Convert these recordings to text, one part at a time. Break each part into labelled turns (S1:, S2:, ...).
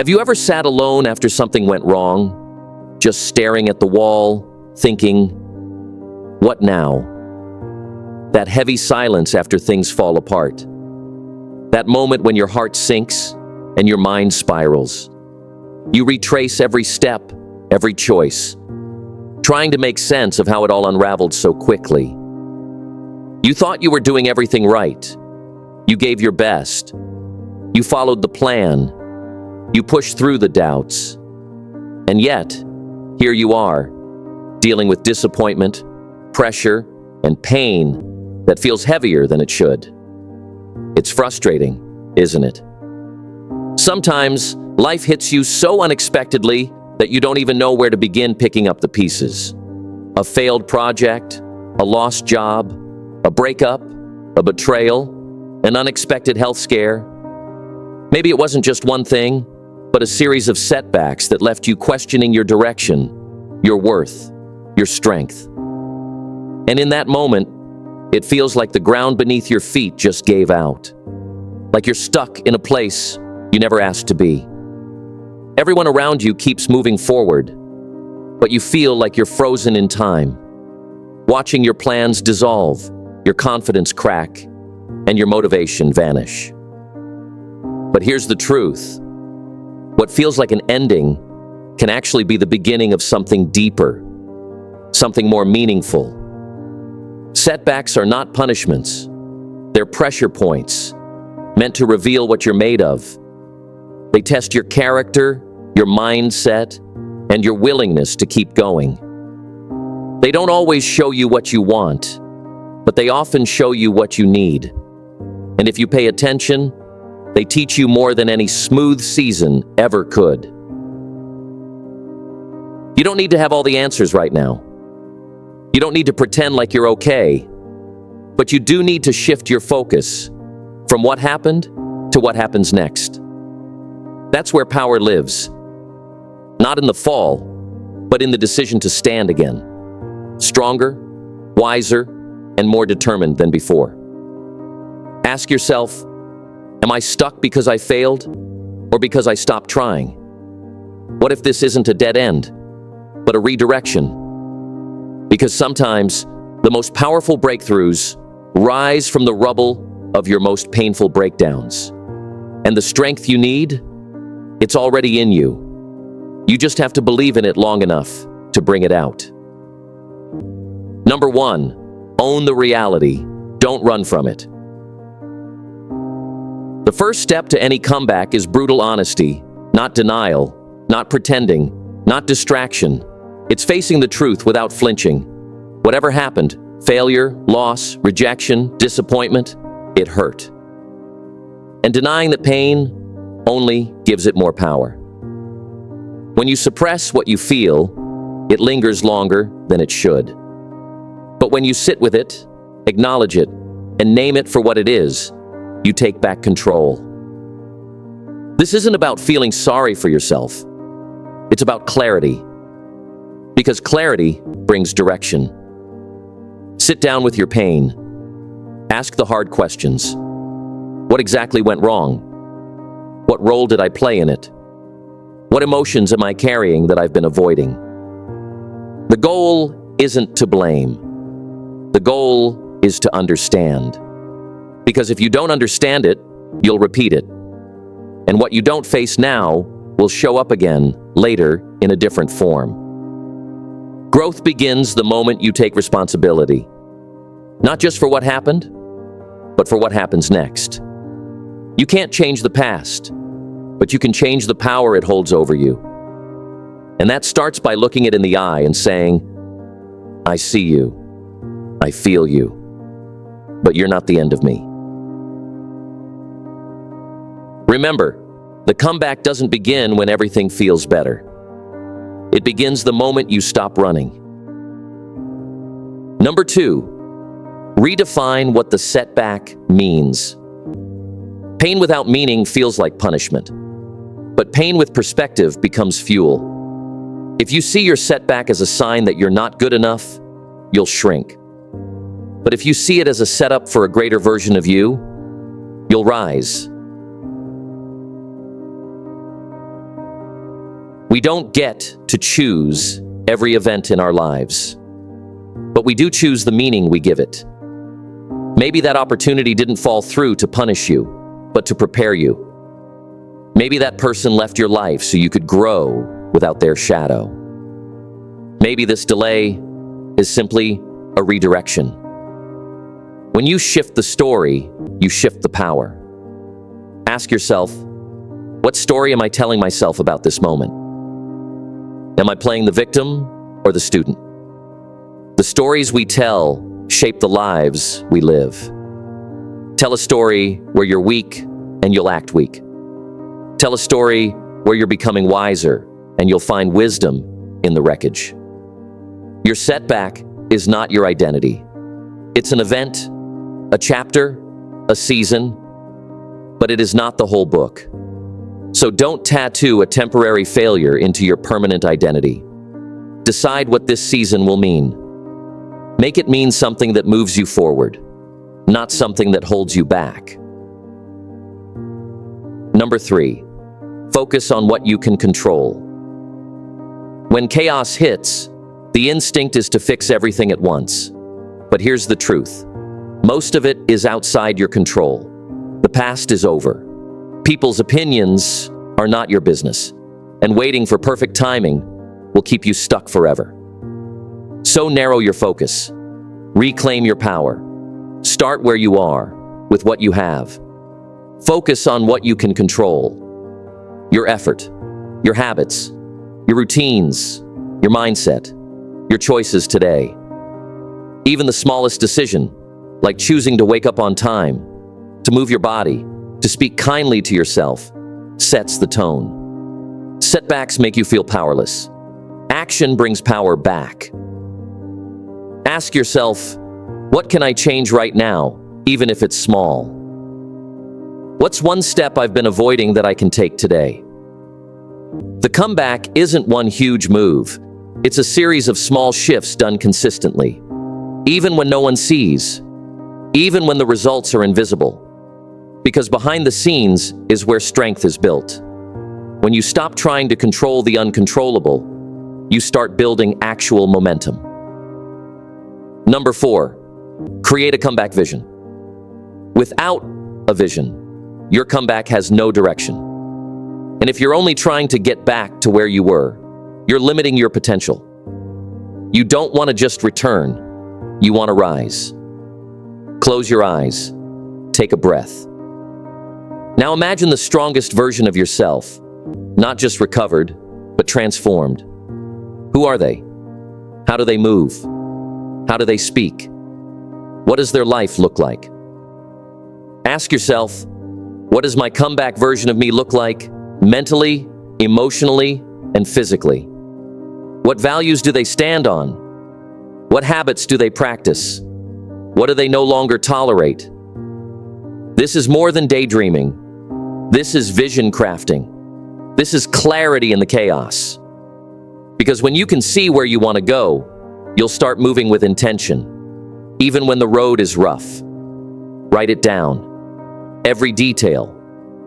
S1: Have you ever sat alone after something went wrong, just staring at the wall, thinking, what now? That heavy silence after things fall apart. That moment when your heart sinks and your mind spirals. You retrace every step, every choice, trying to make sense of how it all unraveled so quickly. You thought you were doing everything right. You gave your best. You followed the plan. You pushed through the doubts. And yet, here you are, dealing with disappointment, pressure, and pain that feels heavier than it should. It's frustrating, isn't it? Sometimes, life hits you so unexpectedly that you don't even know where to begin picking up the pieces. A failed project, a lost job, a breakup, a betrayal, an unexpected health scare. Maybe it wasn't just one thing, but a series of setbacks that left you questioning your direction, your worth, your strength. And in that moment, it feels like the ground beneath your feet just gave out. Like you're stuck in a place you never asked to be. Everyone around you keeps moving forward, but you feel like you're frozen in time, watching your plans dissolve, your confidence crack, and your motivation vanish. But here's the truth. What feels like an ending can actually be the beginning of something deeper, something more meaningful. Setbacks are not punishments. They're pressure points, meant to reveal what you're made of. They test your character, your mindset, and your willingness to keep going. They don't always show you what you want, but they often show you what you need. And if you pay attention, they teach you more than any smooth season ever could. You don't need to have all the answers right now. You don't need to pretend like you're okay, but you do need to shift your focus from what happened to what happens next. That's where power lives. Not in the fall, but in the decision to stand again. Stronger, wiser, and more determined than before. Ask yourself, am I stuck because I failed, or because I stopped trying? What if this isn't a dead end, but a redirection? Because sometimes, the most powerful breakthroughs rise from the rubble of your most painful breakdowns. And the strength you need, it's already in you. You just have to believe in it long enough to bring it out. Number 1, own the reality. Don't run from it. The first step to any comeback is brutal honesty, not denial, not pretending, not distraction. It's facing the truth without flinching. Whatever happened, failure, loss, rejection, disappointment, it hurt. And denying the pain only gives it more power. When you suppress what you feel, it lingers longer than it should. But when you sit with it, acknowledge it, and name it for what it is, you take back control. This isn't about feeling sorry for yourself. It's about clarity. Because clarity brings direction. Sit down with your pain. Ask the hard questions. What exactly went wrong? What role did I play in it? What emotions am I carrying that I've been avoiding? The goal isn't to blame. The goal is to understand. Because if you don't understand it, you'll repeat it. And what you don't face now will show up again later in a different form. Growth begins the moment you take responsibility. Not just for what happened, but for what happens next. You can't change the past, but you can change the power it holds over you. And that starts by looking it in the eye and saying, I see you. I feel you. But you're not the end of me. Remember, the comeback doesn't begin when everything feels better. It begins the moment you stop running. Number 2, redefine what the setback means. Pain without meaning feels like punishment, but pain with perspective becomes fuel. If you see your setback as a sign that you're not good enough, you'll shrink. But if you see it as a setup for a greater version of you, you'll rise. We don't get to choose every event in our lives, but we do choose the meaning we give it. Maybe that opportunity didn't fall through to punish you, but to prepare you. Maybe that person left your life so you could grow without their shadow. Maybe this delay is simply a redirection. When you shift the story, you shift the power. Ask yourself, what story am I telling myself about this moment? Am I playing the victim or the student? The stories we tell shape the lives we live. Tell a story where you're weak and you'll act weak. Tell a story where you're becoming wiser and you'll find wisdom in the wreckage. Your setback is not your identity. It's an event, a chapter, a season, but it is not the whole book. So don't tattoo a temporary failure into your permanent identity. Decide what this season will mean. Make it mean something that moves you forward, not something that holds you back. Number 3, focus on what you can control. When chaos hits, the instinct is to fix everything at once. But here's the truth. Most of it is outside your control. The past is over. People's opinions are not your business, and waiting for perfect timing will keep you stuck forever. So narrow your focus. Reclaim your power. Start where you are, with what you have. Focus on what you can control. Your effort, your habits, your routines, your mindset, your choices today. Even the smallest decision, like choosing to wake up on time, to move your body, to speak kindly to yourself, sets the tone. Setbacks make you feel powerless. Action brings power back. Ask yourself, what can I change right now, even if it's small? What's one step I've been avoiding that I can take today? The comeback isn't one huge move. It's a series of small shifts done consistently. Even when no one sees, even when the results are invisible. Because behind the scenes is where strength is built. When you stop trying to control the uncontrollable, you start building actual momentum. Number 4, create a comeback vision. Without a vision, your comeback has no direction. And if you're only trying to get back to where you were, you're limiting your potential. You don't want to just return, you want to rise. Close your eyes, take a breath. Now imagine the strongest version of yourself, not just recovered, but transformed. Who are they? How do they move? How do they speak? What does their life look like? Ask yourself, what does my comeback version of me look like mentally, emotionally, and physically? What values do they stand on? What habits do they practice? What do they no longer tolerate? This is more than daydreaming. This is vision crafting. This is clarity in the chaos. Because when you can see where you want to go, you'll start moving with intention, even when the road is rough. Write it down. Every detail.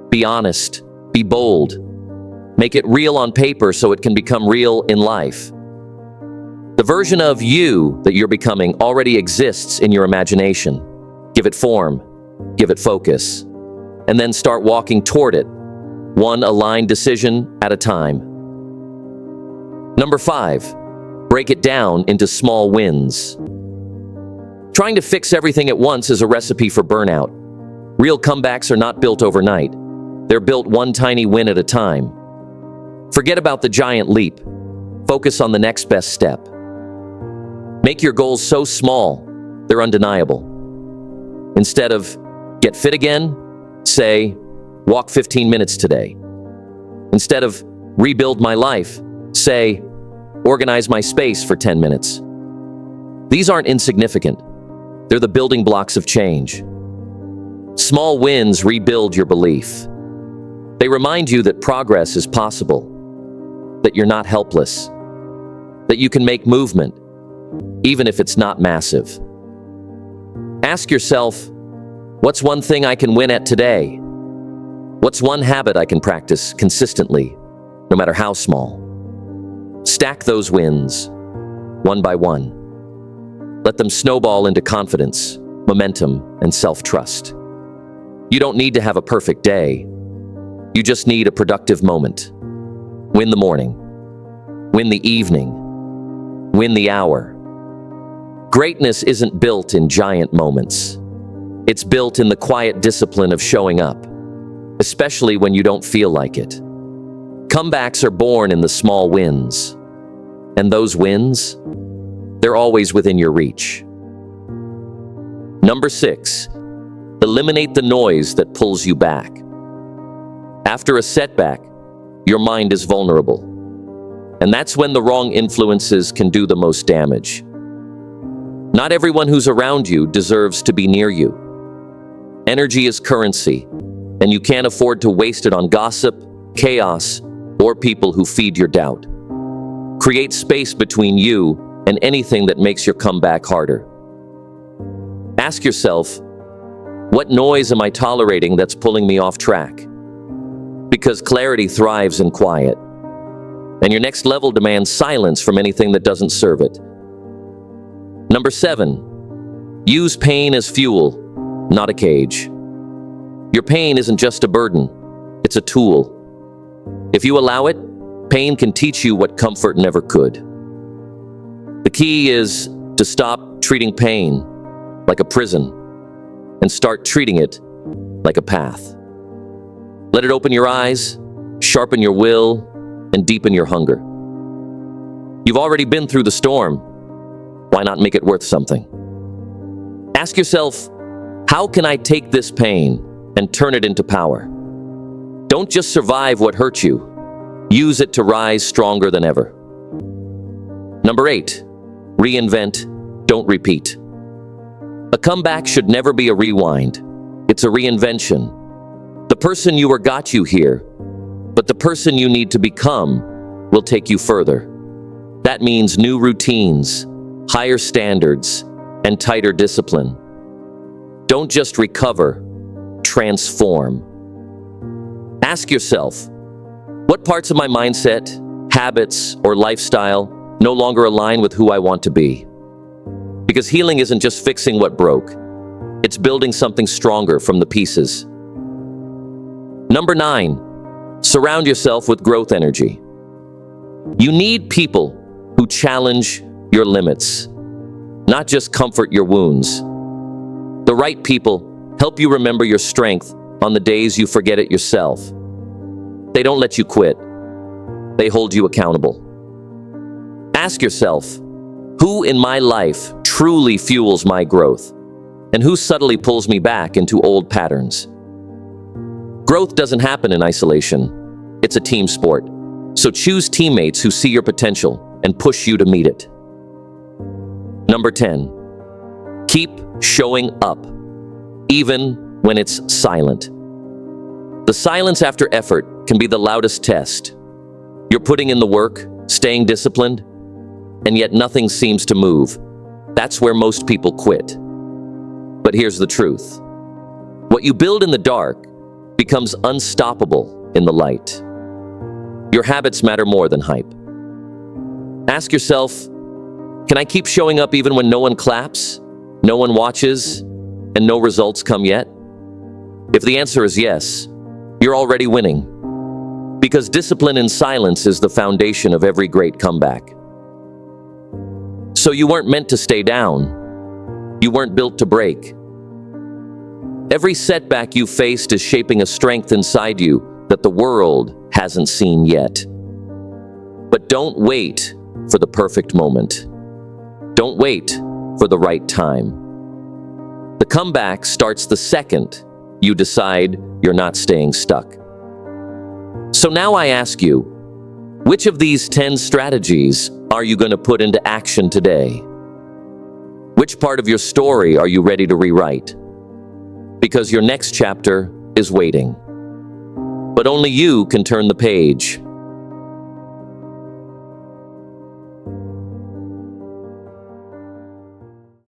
S1: Be honest. Be bold. Make it real on paper so it can become real in life. The version of you that you're becoming already exists in your imagination. Give it form. Give it focus. And then start walking toward it, one aligned decision at a time. Number 5. Break it down into small wins. Trying to fix everything at once is a recipe for burnout. Real comebacks are not built overnight. They're built one tiny win at a time. Forget about the giant leap. Focus on the next best step. Make your goals so small, they're undeniable. Instead of, get fit again, say, walk 15 minutes today. Instead of, rebuild my life, say, organize my space for 10 minutes. These aren't insignificant. They're the building blocks of change. Small wins rebuild your belief. They remind you that progress is possible, that you're not helpless, that you can make movement, even if it's not massive. Ask yourself, what's one thing I can win at today? What's one habit I can practice consistently, no matter how small? Stack those wins, one by one. Let them snowball into confidence, momentum, and self-trust. You don't need to have a perfect day. You just need a productive moment. Win the morning. Win the evening. Win the hour. Greatness isn't built in giant moments. It's built in the quiet discipline of showing up, especially when you don't feel like it. Comebacks are born in the small wins. And those wins, they're always within your reach. Number 6, eliminate the noise that pulls you back. After a setback, your mind is vulnerable. And that's when the wrong influences can do the most damage. Not everyone who's around you deserves to be near you. Energy is currency, and you can't afford to waste it on gossip, chaos, or people who feed your doubt. Create space between you and anything that makes your comeback harder. Ask yourself, what noise am I tolerating that's pulling me off track? Because clarity thrives in quiet. And your next level demands silence from anything that doesn't serve it. Number 7, use pain as fuel, not a cage. Your pain isn't just a burden, it's a tool. If you allow it, pain can teach you what comfort never could. The key is to stop treating pain like a prison and start treating it like a path. Let it open your eyes, sharpen your will, and deepen your hunger. You've already been through the storm. Why not make it worth something? Ask yourself, how can I take this pain and turn it into power? Don't just survive what hurt you. Use it to rise stronger than ever. Number 8, reinvent, don't repeat. A comeback should never be a rewind. It's a reinvention. The person you were got you here, but the person you need to become will take you further. That means new routines, higher standards, and tighter discipline. Don't just recover, transform. Ask yourself, what parts of my mindset, habits, or lifestyle no longer align with who I want to be? Because healing isn't just fixing what broke, it's building something stronger from the pieces. Number 9, surround yourself with growth energy. You need people who challenge your limits, not just comfort your wounds. The right people help you remember your strength on the days you forget it yourself. They don't let you quit. They hold you accountable. Ask yourself, who in my life truly fuels my growth, and who subtly pulls me back into old patterns? Growth doesn't happen in isolation. It's a team sport. So choose teammates who see your potential and push you to meet it. Number 10, keep showing up, even when it's silent. The silence after effort can be the loudest test. You're putting in the work, staying disciplined, and yet nothing seems to move. That's where most people quit. But here's the truth. What you build in the dark becomes unstoppable in the light. Your habits matter more than hype. Ask yourself, can I keep showing up even when no one claps, no one watches, and no results come yet? If the answer is yes, you're already winning. Because discipline in silence is the foundation of every great comeback. So you weren't meant to stay down. You weren't built to break. Every setback you faced is shaping a strength inside you that the world hasn't seen yet. But don't wait for the perfect moment. Don't wait for the right time. The comeback starts the second you decide you're not staying stuck. So now I ask you, which of these 10 strategies are you going to put into action today? Which part of your story are you ready to rewrite? Because your next chapter is waiting. But only you can turn the page.